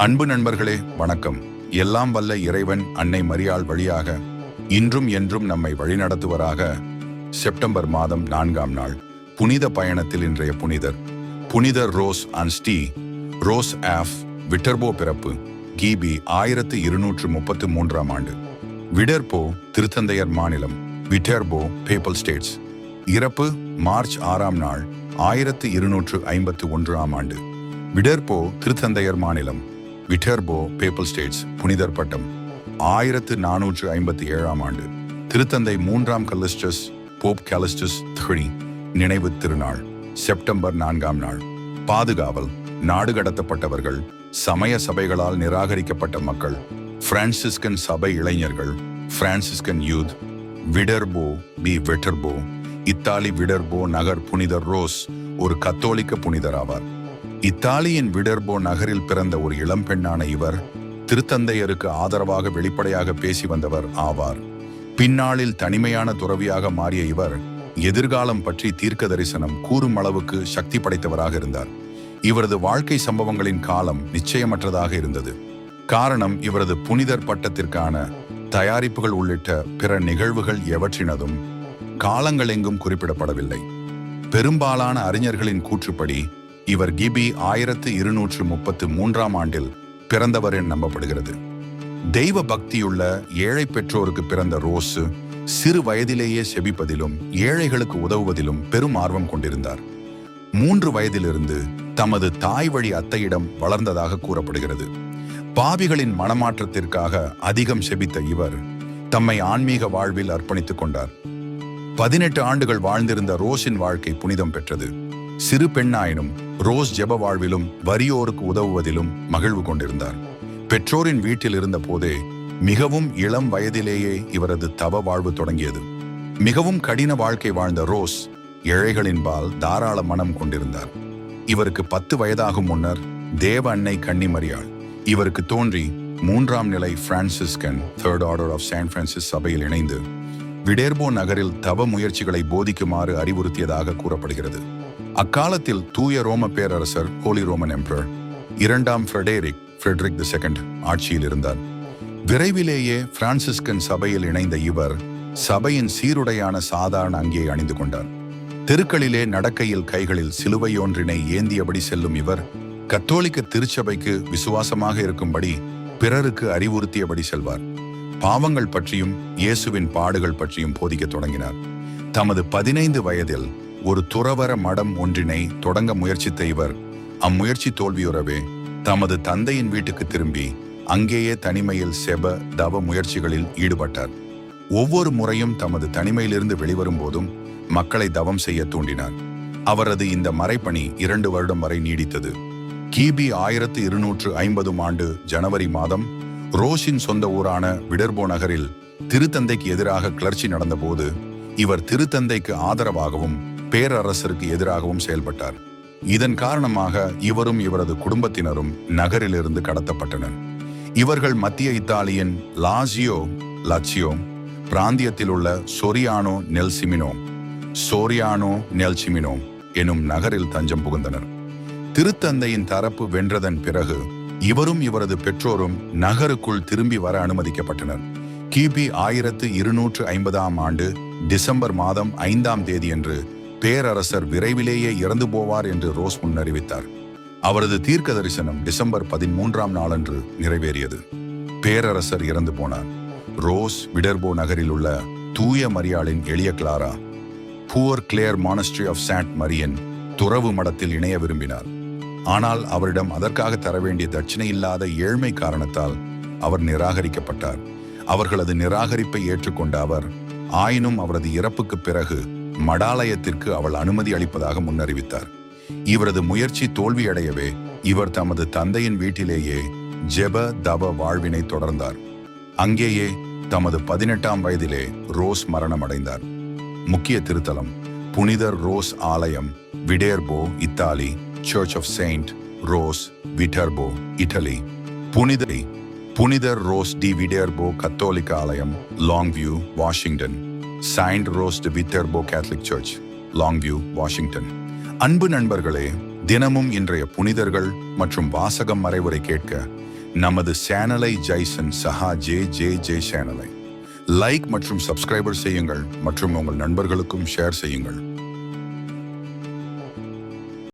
அன்பு நண்பர்களே, வணக்கம். எல்லாம் வல்ல இறைவன் அன்னை மரியாள் வழியாக இன்றும் என்றும் நம்மை வழிநடத்துவராக. செப்டம்பர் மாதம் 4ஆம் நாள் புனித பயணத்தில் இன்றைய புனிதர் ரோஸ் அன்ஸ்டி ரோஸ் ஆஃப் விட்டர்போ. பிறப்பு கிபி 1233ஆம் ஆண்டு. விடர்போ திருத்தந்தையர் மாநிலம், விட்டர்போ பேப்பல் ஸ்டேட்ஸ். இறப்பு மார்ச் 6ஆம் நாள் 1251ஆம் ஆண்டு. விடர்போ திருத்தந்தையர் மாநிலம், விட்டர்போ பேப்பல் ஸ்டேட்ஸ். புனிதர் பட்டம் 1457ஆம் ஆண்டு. திருத்தந்தை 3ஆம் கலிஸ்டஸ் போப் காலிஸ்டஸ் III நினைவு திருநாள் செப்டம்பர் 4ஆம் நாள். பாதுகாவல், நாடு கடத்தப்பட்டவர்கள், சமய சபைகளால் நிராகரிக்கப்பட்ட மக்கள், பிரான்சிஸ்கன் சபை இளைஞர்கள், பிரான்சிஸ்கன் யூத். விடர்போ விட்டர்போ, இத்தாலி. விடர்போ நகர். புனிதர் ரோஸ் ஒரு கத்தோலிக்க புனிதர் ஆவார். இத்தாலியின் விடர்போ நகரில் பிறந்த ஒரு இளம்பெண்ணான இவர் திருத்தந்தையருக்கு ஆதரவாக வெளிப்படையாக பேசி வந்தவர் ஆவார். பின்னாளில் தனிமையான துறவியாக மாறிய இவர் எதிர்காலம் பற்றி தீர்க்க தரிசனம் கூறும் அளவுக்கு சக்தி படைத்தவராக இருந்தார். இவரது வாழ்க்கை சம்பவங்களின் காலம் நிச்சயமற்றதாக இருந்தது. காரணம், இவரது புனிதர் பட்டத்திற்கான தயாரிப்புகள் உள்ளிட்ட பிற நிகழ்வுகள் எவற்றினதும் காலங்கள் எங்கும் குறிப்பிடப்படவில்லை. பெரும்பாலான அறிஞர்களின் கூற்றுப்படி இவர் கிபி 1233ஆம் ஆண்டில் பிறந்தவர் என நம்பப்படுகிறது. தெய்வ பக்தியுள்ள ஏழை பெற்றோருக்கு பிறந்த ரோஸ் சிறு வயதிலேயே செபிப்பதிலும் ஏழைகளுக்கு உதவுவதிலும் பெரும் ஆர்வம் கொண்டிருந்தார். 3 வயதிலிருந்து தமது தாய் வழி அத்தையிடம் வளர்ந்ததாக கூறப்படுகிறது. பாவிகளின் மனமாற்றத்திற்காக அதிகம் செபித்த இவர் தம்மை ஆன்மீக வாழ்வில் அர்ப்பணித்துக் கொண்டார். 18 ஆண்டுகள் வாழ்ந்திருந்த ரோஸின் வாழ்க்கை புனிதம் பெற்றது. சிறு பெண்ணாயினும் ரோஸ் ஜெப வாழ்விலும் வறியோருக்கு உதவுவதிலும் மகிழ்வு கொண்டிருந்தார். பெற்றோரின் வீட்டில் இருந்த போதே மிகவும் இளம் வயதிலேயே இவரது தவ வாழ்வு தொடங்கியது. மிகவும் கடின வாழ்க்கை வாழ்ந்த ரோஸ் ஏழைகளின்பால் தாராள மனம் கொண்டிருந்தார். இவருக்கு 10 வயதாகும் முன்னர் தேவ அன்னை கன்னி மரியாள் இவருக்கு தோன்றி 3ஆம் நிலை Franciscan Third Order of Saint Francis சபையில் இணைந்து விடர்போ நகரில் தவ முயற்சிகளை போதிக்குமாறு அறிவுறுத்தியதாக கூறப்படுகிறது. அக்காலத்தில் தூய ரோம பேரரசர் ஹோலி ரோமன் எம்பரர் 2ஆம் ஃப்ரெடரிக் II ஆட்சியில் இருந்தார். விரைவிலேயே பிரான்சிஸ்கன் சபையில் இணைந்த இவர் சபையின் சீருடையான சாதாரண அங்கியை அணிந்து கொண்டார். தெருக்களிலே நடக்கையில் கைகளில் சிலுவையொன்றினை ஏந்தியபடி செல்லும் இவர் கத்தோலிக்க திருச்சபைக்கு விசுவாசமாக இருக்கும்படி பிறருக்கு அறிவுறுத்தியபடி செல்வார். பாவங்கள் பற்றியும் இயேசுவின் பாடுகள் பற்றியும் போதிக்க தொடங்கினார். தமது 15 வயதில் ஒரு துறவற மடம் ஒன்றினை தொடங்க முயற்சித்த இவர் அம்முயற்சி தோல்வியுறவே தமது தந்தையின் வீட்டுக்கு திரும்பி அங்கேயே தனிமையில் செப தவ முயற்சிகளில் ஈடுபட்டார். ஒவ்வொரு முறையும் தமது தனிமையிலிருந்து வெளிவரும் போதும் மக்களை தவம் செய்ய தூண்டினார். அவரது இந்த மறைப்பணி 2 வருடம் வரை நீடித்தது. கிபி 1250ஆம் ஆண்டு ஜனவரி மாதம் ரோஸின் சொந்த ஊரான விடர்போ நகரில் திருத்தந்தைக்கு எதிராக கிளர்ச்சி நடந்தபோது இவர் திருத்தந்தைக்கு ஆதரவாகவும் பேரரசருக்கு எதிராகவும் செயல்பட்டார். இதன் காரணமாக இவரும் இவரது குடும்பத்தினரும் நகரிலிருந்து கடத்தப்பட்டனர். இவர்கள் மத்திய இத்தாலியின் லாச்சியோ பிராந்தியத்தில் உள்ள சோரியானோ நெல்சிமினோ எனும் நகரில் தஞ்சம் புகுந்தனர். திருத்தந்தையின் தரப்பு வென்றதன் பிறகு இவரும் இவரது பெற்றோரும் நகருக்குள் திரும்பி வர அனுமதிக்கப்பட்டனர். கிபி 1250ஆம் ஆண்டு டிசம்பர் மாதம் 5ஆம் தேதியன்று பேரரசர் விரைவிலேயே இறந்து போவார் என்று ரோஸ் முன்னறிவித்தார். அவரது தீர்க்க தரிசனம் டிசம்பர் 13ஆம் நாளன்று நிறைவேறியது. பேரரசர் இறந்து போனார். ரோஸ் விடர்போ நகரில் உள்ள தூய மரியாளின் எளிய Clara Poor Clare monastery of Sant Marien துறவு மடத்தில் இணைய விரும்பினார். ஆனால் அவரிடம் அதற்காக தர வேண்டிய தட்சணை இல்லாத ஏழ்மை காரணத்தால் அவர் நிராகரிக்கப்பட்டார். அவர்களது நிராகரிப்பை ஏற்றுக்கொண்ட அவர் ஆயினும் அவரது இறப்புக்கு பிறகு மடாலயத்திற்கு அவள் அனுமதி அளிப்பதாக முன்னறிவித்தார். இவரது முயற்சி தோல்வியடையவே இவர் தமது தந்தையின் வீட்டிலேயே ஜெப தவ வாழ்வினை தொடர்ந்தார். அங்கேயே தமது 18ஆம் வயதிலே ரோஸ் மரணமடைந்தார். முக்கிய திருத்தலம் புனிதர் ரோஸ் ஆலயம், விடர்போ, இத்தாலி. Church of Saint Rose, Viterbo, Italy. புனிதர் ரோஸ் டி விடர்போ கத்தோலிக்க ஆலயம், Longview, Washington. Saint Rose de Viterbo Catholic Church, Longview, Washington. அன்பு நண்பர்களே, தினமும் இன்றைய புனிதர்கள் மற்றும் வாசகம் மறைவுரை கேட்க நமது சேனலை ஜெய்சன் சஹா ஜே சேனலை லைக் மற்றும் சப்ஸ்கிரைபர் செய்யுங்கள் மற்றும் உங்கள் நண்பர்களுக்கும் ஷேர் செய்யுங்கள்.